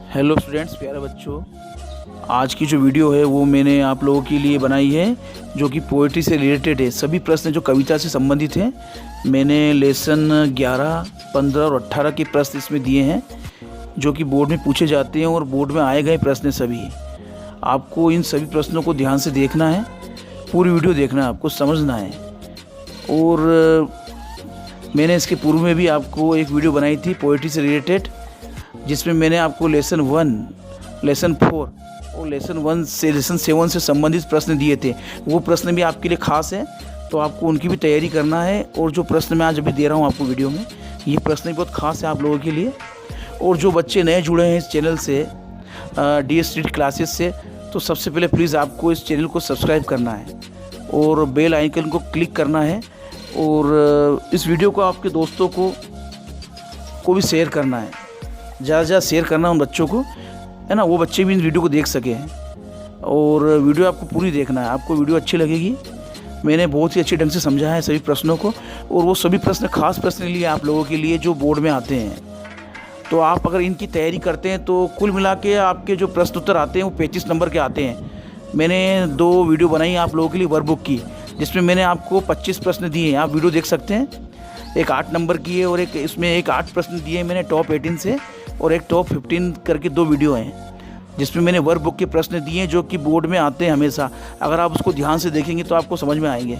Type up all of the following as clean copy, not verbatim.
Hello students, प्यारे बच्चों। आज की जो वीडियो है वो मैंने आप लोगों के लिए बनाई है जो कि पोइट्री से रिलेटेड है। सभी प्रश्न जो कविता से संबंधित हैं, मैंने लेसन 11, 15 और 18 के प्रश्न इसमें दिए हैं जो कि बोर्ड में पूछे जाते हैं और बोर्ड में आए गए प्रश्न सभी। आपको इन सभी प्रश्नों को ध्यान से देखना है, पूरी वीडियो देखना है, आपको समझना है। और मैंने इसके पूर्व में भी आपको एक वीडियो बनाई थी पोइट्री से रिलेटेड, जिसमें मैंने आपको लेसन 1, लेसन 4 और लेसन 1 से लेसन 7 से संबंधित प्रश्न दिए थे। वो प्रश्न भी आपके लिए खास है, तो आपको उनकी भी तैयारी करना है। और जो प्रश्न मैं आज अभी दे रहा हूँ आपको वीडियो में, ये प्रश्न भी बहुत खास है आप लोगों के लिए। और जो बच्चे नए जुड़े हैं इस चैनल से, DS क्लासेस से, तो सबसे पहले प्लीज़ आपको इस चैनल को सब्सक्राइब करना है और बेल आइकन को क्लिक करना है। और इस वीडियो को आपके दोस्तों को भी शेयर करना है, ज़्यादा से ज़्यादा शेयर करना उन बच्चों को, है ना, वो बच्चे भी इन वीडियो को देख सकें। और वीडियो आपको पूरी देखना है, आपको वीडियो अच्छी लगेगी। मैंने बहुत ही अच्छे ढंग से समझा है सभी प्रश्नों को, और वो सभी प्रश्न खास प्रश्न लिए आप लोगों के लिए जो बोर्ड में आते हैं। तो आप अगर इनकी तैयारी करते हैं तो कुल मिला के आपके जो प्रश्न उत्तर आते हैं वो 35 नंबर के आते हैं। मैंने 2 वीडियो बनाई आप लोगों के लिए वर्कबुक की, जिसमें मैंने आपको 25 प्रश्न दिए हैं, आप वीडियो देख सकते हैं। एक 8 नंबर की है और एक इसमें 8 प्रश्न दिए मैंने टॉप 18 से, और एक टॉप 15 करके 2 वीडियो हैं जिसमें मैंने वर्कबुक के प्रश्न दिए जो कि बोर्ड में आते हैं हमेशा। अगर आप उसको ध्यान से देखेंगे तो आपको समझ में आएंगे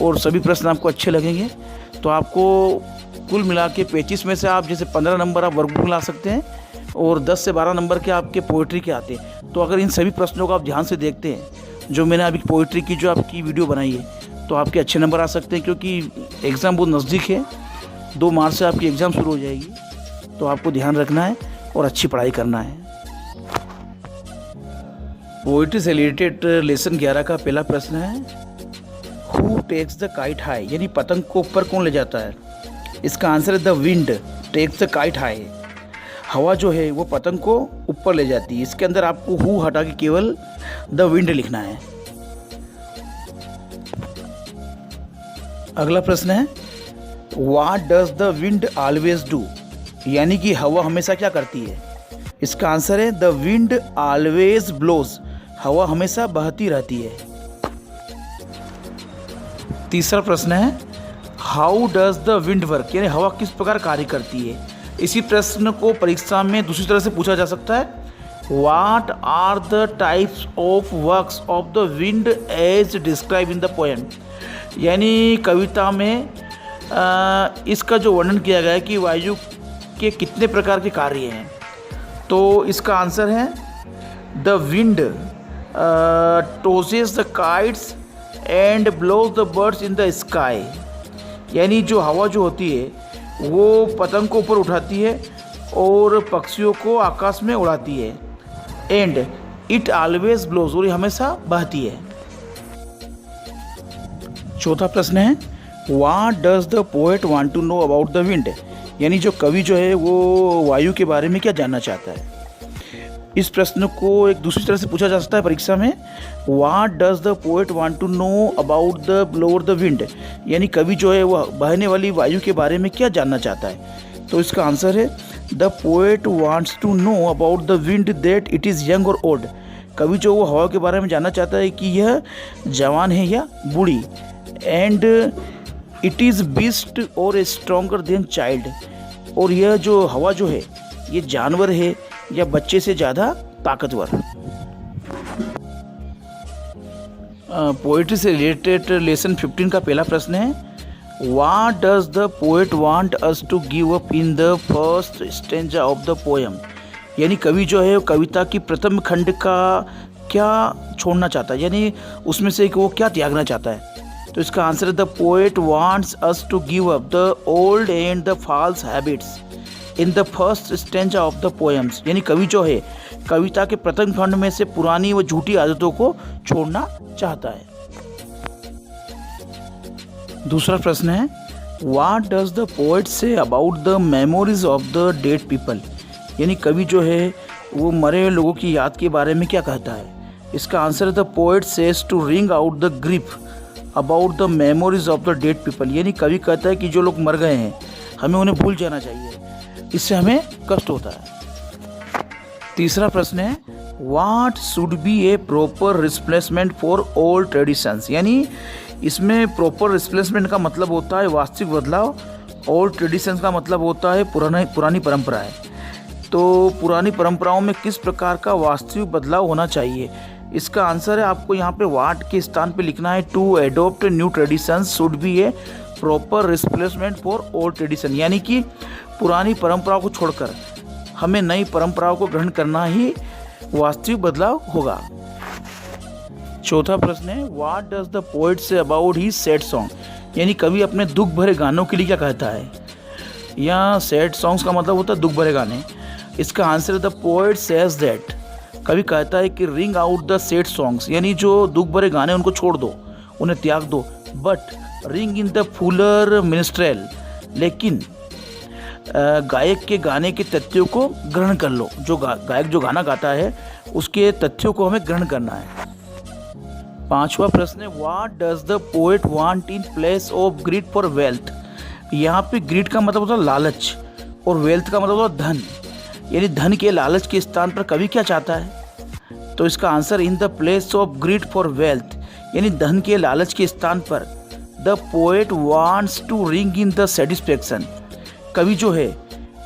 और सभी प्रश्न आपको अच्छे लगेंगे। तो आपको कुल मिला के 25 में से आप जैसे 15 नंबर आप वर्कबुक ला सकते हैं और 10 से 12 नंबर के आपके पोइट्री के आते हैं। तो अगर इन सभी प्रश्नों को आप ध्यान से देखते हैं, जो मैंने अभी पोइट्री की जो आपकी वीडियो बनाई है, तो आपके अच्छे नंबर आ सकते हैं। क्योंकि एग्ज़ाम बहुत नज़दीक है, 2 मार्च से आपकी एग्ज़ाम शुरू हो जाएगी। तो आपको ध्यान रखना है और अच्छी पढ़ाई करना है। पोइट्री से रिलेटेड लेसन 11 का पहला प्रश्न है, who takes the kite high, यानी पतंग को ऊपर कौन ले जाता है। इसका आंसर है the wind takes the kite high. हवा जो है वो पतंग को ऊपर ले जाती है। इसके अंदर आपको हु हटा के केवल द विंड लिखना है। अगला प्रश्न है, what does the wind always do, यानी कि हवा हमेशा क्या करती है। इसका आंसर है द विंड ऑलवेज ब्लोज, हवा हमेशा बहती रहती है। तीसरा प्रश्न है, how does the wind work, यानी हवा किस प्रकार कार्य करती है। इसी प्रश्न को परीक्षा में दूसरी तरह से पूछा जा सकता है, what are the types of works of the wind as describe in the poem, यानी कविता में इसका जो वर्णन किया गया है कि वायु के कितने प्रकार के कार्य हैं। तो इसका आंसर है the wind tosses the kites and blows the birds in the sky, यानी जो हवा जो होती है वो पतंग को ऊपर उठाती है और पक्षियों को आकाश में उड़ाती है। एंड इट ऑलवेज ब्लोज, और हमेशा बहती है। चौथा प्रश्न है, what does the poet want to know about the wind, यानी जो कवि जो है वो वायु के बारे में क्या जानना चाहता है। इस प्रश्न को एक दूसरी तरह से पूछा जा सकता है परीक्षा में, what does the poet want to know about the blower the wind, यानी कवि जो है वह बहने वाली वायु के बारे में क्या जानना चाहता है। तो इसका आंसर है the poet wants to know about the wind that it is young और ओल्ड, कवि जो वो हवा के बारे में जानना चाहता है कि यह जवान है या बूढ़ी। एंड इट इज़ बीस्ट और स्ट्रॉन्गर देन चाइल्ड, और यह जो हवा जो है ये जानवर है या बच्चे से ज़्यादा ताकतवर। पोइट्री से रिलेटेड लेसन 15 का पहला प्रश्न है, what does the poet want us to give up in the first stanza of the poem, यानी कवि जो है कविता की प्रथम खंड का क्या छोड़ना चाहता है, यानी उसमें से वो क्या त्यागना चाहता है। तो इसका आंसर है the poet wants us to give up the old and the false habits in the first stanza of the poems, यानी कवि जो है कविता के प्रथम खंड में से पुरानी व झूठी आदतों को छोड़ना चाहता है। दूसरा प्रश्न है, what does the poet say about the memories of the dead people, यानी कवि जो है वो मरे हुए लोगों की याद के बारे में क्या कहता है। इसका आंसर है the poet says to ring out the grief about the memories of the dead people, यानी कवि कहता है कि जो लोग मर गए हैं हमें उन्हें भूल जाना चाहिए, इससे हमें कष्ट होता है। तीसरा प्रश्न है what should be a proper replacement for old traditions, यानी इसमें प्रॉपर रिप्लेसमेंट का मतलब होता है वास्तविक बदलाव, ओल्ड ट्रेडिशंस का मतलब होता है पुरानी परंपराएं। तो पुरानी परंपराओं में किस प्रकार का वास्तविक बदलाव होना चाहिए, इसका आंसर है आपको यहाँ पे वाट के स्थान पे लिखना है to adopt new traditions should be a proper replacement for old tradition, यानी कि पुरानी परंपराओं को छोड़कर हमें नई परंपराओं को ग्रहण करना ही वास्तविक बदलाव होगा। चौथा प्रश्न है what does the poet say about he sad song, यानी कवि अपने दुख भरे गानों के लिए क्या कहता है। यहाँ सैड सॉन्ग्स का मतलब होता है दुख भरे गाने। इसका आंसर है द पोएट सेज दैट, कवि कहता है कि ring out the sad songs, यानी जो दुख भरे गाने उनको छोड़ दो, उन्हें त्याग दो, but ring in the fuller minstrel, लेकिन गायक के गाने के तथ्यों को ग्रहण कर लो। जो गायक जो गाना गाता है उसके तथ्यों को हमें ग्रहण करना है। पांचवा प्रश्न है what does the poet want in place of greed for wealth, यहाँ पे ग्रीड का मतलब होता है लालच और वेल्थ का मतलब होता है धन, यानी धन के लालच के स्थान पर कवि क्या चाहता है। तो इसका answer in the place of greed for wealth, यानी धन के लालच के स्थान पर the poet wants to ring in the satisfaction, कवि जो है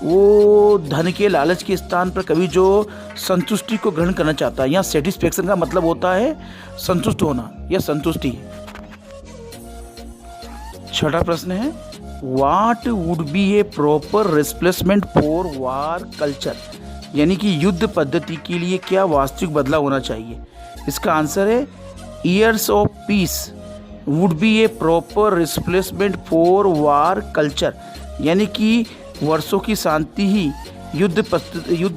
वो धन के लालच के स्थान पर कवि जो संतुष्टि को ग्रहण करना चाहता है। यहाँ सेटिस्फैक्शन का मतलब होता है संतुष्ट होना या संतुष्टि। छठा प्रश्न है what would be a proper replacement for war culture, यानी कि युद्ध पद्धति के लिए क्या वास्तविक बदलाव होना चाहिए। इसका आंसर है years of peace would be a proper replacement for war culture, यानी कि वर्षों की शांति ही युद्ध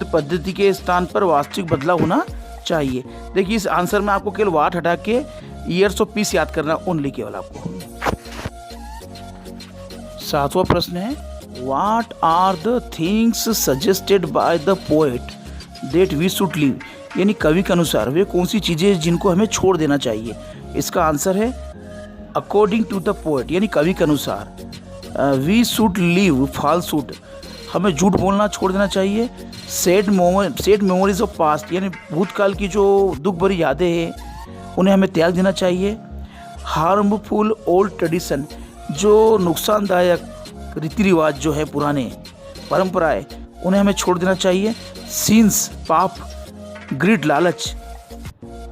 पद्धति के स्थान पर वास्तविक बदलाव होना चाहिए। देखिए इस आंसर में आपको केवल वाट हटा के ईयर्स ऑफ पीस याद करना ओनली केवल आपको। सातवां प्रश्न है what are the things suggested by the poet that we should leave, यानी कवि के अनुसार वे कौन सी चीज़ें जिनको हमें छोड़ देना चाहिए। इसका आंसर है अकॉर्डिंग टू द पोएट, यानी कवि के अनुसार वी शुड लीव फॉल्सहुड, हमें झूठ बोलना छोड़ देना चाहिए। सैड मेमोरीज ऑफ पास्ट, यानी भूतकाल की जो दुख भरी यादें हैं उन्हें हमें त्याग देना चाहिए। हार्मफुल ओल्ड ट्रेडिशन, जो नुकसानदायक रीति रिवाज जो है पुराने परंपराएं उन्हें हमें छोड़ देना चाहिए। सिंस पाप, ग्रीड लालच,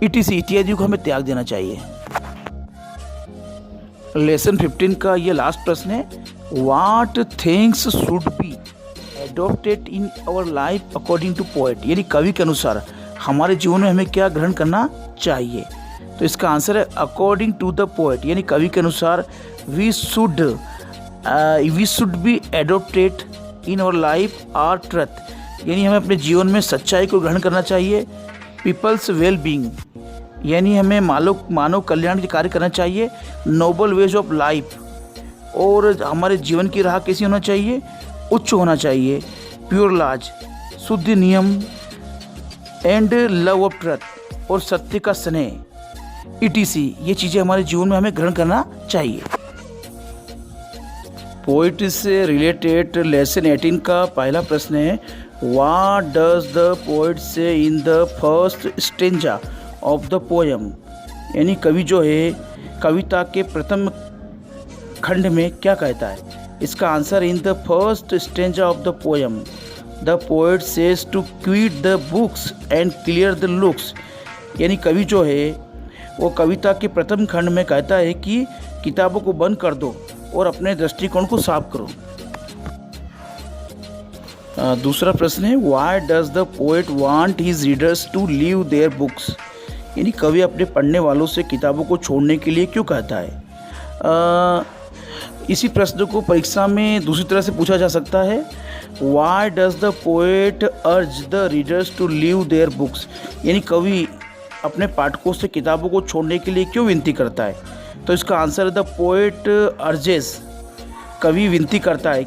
इटीसी इत्यादि को हमें त्याग देना चाहिए। लेसन 15 का ये लास्ट प्रश्न है what things should be adopted in our life according to poet, यानी कवि के अनुसार हमारे जीवन में हमें क्या ग्रहण करना चाहिए। तो इसका आंसर है अकॉर्डिंग टू द पोएट, यानी कवि के अनुसार we should be adopted in our life are truth, यानी हमें अपने जीवन में सच्चाई को ग्रहण करना चाहिए। पीपल्स वेल बीइंग, यानी हमें मानव कल्याण के कार्य करना चाहिए। नोबल वेज ऑफ लाइफ, और हमारे जीवन की राह कैसी होना चाहिए, उच्च होना चाहिए। प्योर लॉज, शुद्ध नियम, एंड लव ऑफ ट्रुथ, और सत्य का स्नेह, इटीसी ये चीज़ें हमारे जीवन में हमें ग्रहण करना चाहिए। पोएट्री से रिलेटेड लेसन 18 का पहला प्रश्न है व्हाट डज द पोएट से इन the first stanza of the poem, यानी कवि जो है कविता के प्रथम खंड में क्या कहता है। इसका answer in the first stanza of the poem the poet says to quit the books and clear the looks, यानी कवि जो है वो कविता के प्रथम खंड में कहता है कि किताबों को बंद कर दो और अपने दृष्टिकोण को साफ करो। दूसरा प्रश्न है why does the poet want his readers to leave their books, यानी कवि अपने पढ़ने वालों से किताबों को छोड़ने के लिए क्यों कहता है। इसी प्रश्न को परीक्षा में दूसरी तरह से पूछा जा सकता है why does the poet urge the readers to leave their books, यानी कवि अपने पाठकों से किताबों को छोड़ने के लिए क्यों विनती करता है। तो इसका आंसर है द पोएट अर्जेस, कवि विनती करता है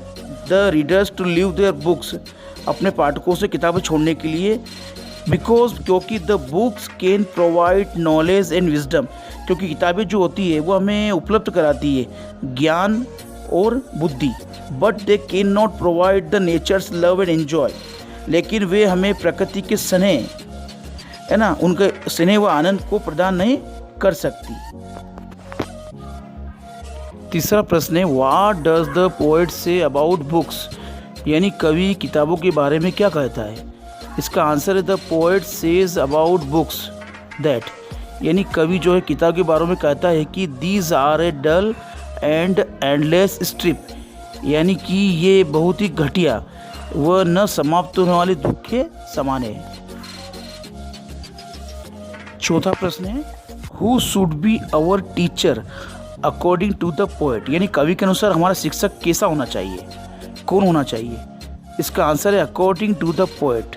the readers to leave their books, अपने पाठकों से किताबें छोड़ने के लिए। क्योंकि the books can provide knowledge and wisdom, क्योंकि किताबें जो होती है वो हमें उपलब्ध कराती है ज्ञान और बुद्धि, but they can not provide the natures love and enjoy, लेकिन वे हमें प्रकृति के स्नेह, है ना, उनके स्नेह व आनंद को प्रदान नहीं कर सकती। तीसरा प्रश्न है, what does the poet say about books, यानी कवि किताबों के बारे में क्या कहता है। इसका आंसर है the poet says about books that, यानी कवि जो है किताब के बारे में कहता है कि these are a dull and endless strip, यानी कि ये बहुत ही घटिया व न समाप्त होने वाले दुख के समान है। चौथा प्रश्न है, who should be our teacher according to the poet, यानी कवि के अनुसार हमारा शिक्षक कैसा होना चाहिए, कौन होना चाहिए। इसका आंसर है अकॉर्डिंग टू द पोएट,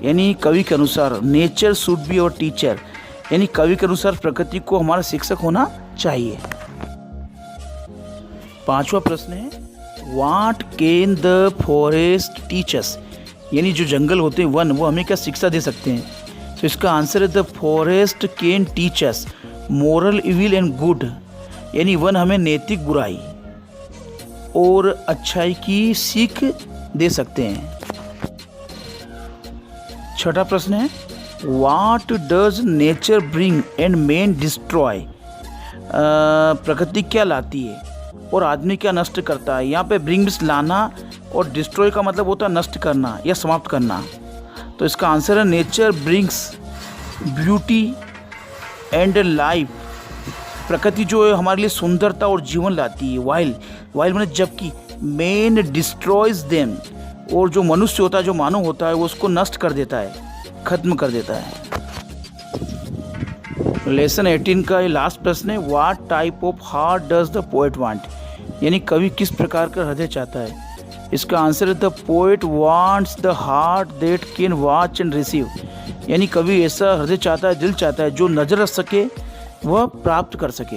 यानी कवि के अनुसार nature should be our teacher, यानी कवि के अनुसार प्रकृति को हमारा शिक्षक होना चाहिए। पांचवा प्रश्न है, what can the forest teachers, यानी जो जंगल होते हैं, वन, वो हमें क्या शिक्षा दे सकते हैं। तो इसका आंसर है the forest can teachers moral evil and good, यानी वन हमें नैतिक बुराई और अच्छाई की सीख दे सकते हैं। छठा प्रश्न है, what does nature bring and man destroy, प्रकृति क्या लाती है और आदमी क्या नष्ट करता है। यहाँ पे ब्रिंग मीन्स लाना और डिस्ट्रॉय का मतलब होता है नष्ट करना या समाप्त करना। तो इसका आंसर है nature brings beauty and life, प्रकृति जो है हमारे लिए सुंदरता और जीवन लाती है। वाइल मैंने जबकि, मैन डिस्ट्रॉयज देम, और जो मनुष्य होता है, जो मानव होता है, वो उसको नष्ट कर देता है, खत्म कर देता है। लेसन 18 का ये लास्ट प्रश्न है, what type of heart does the poet want, यानी कवि किस प्रकार का हृदय चाहता है। इसका आंसर है the poet wants the heart that can watch and receive, यानी कवि ऐसा हृदय चाहता है, दिल चाहता है जो नजर रख सके वह प्राप्त कर सके।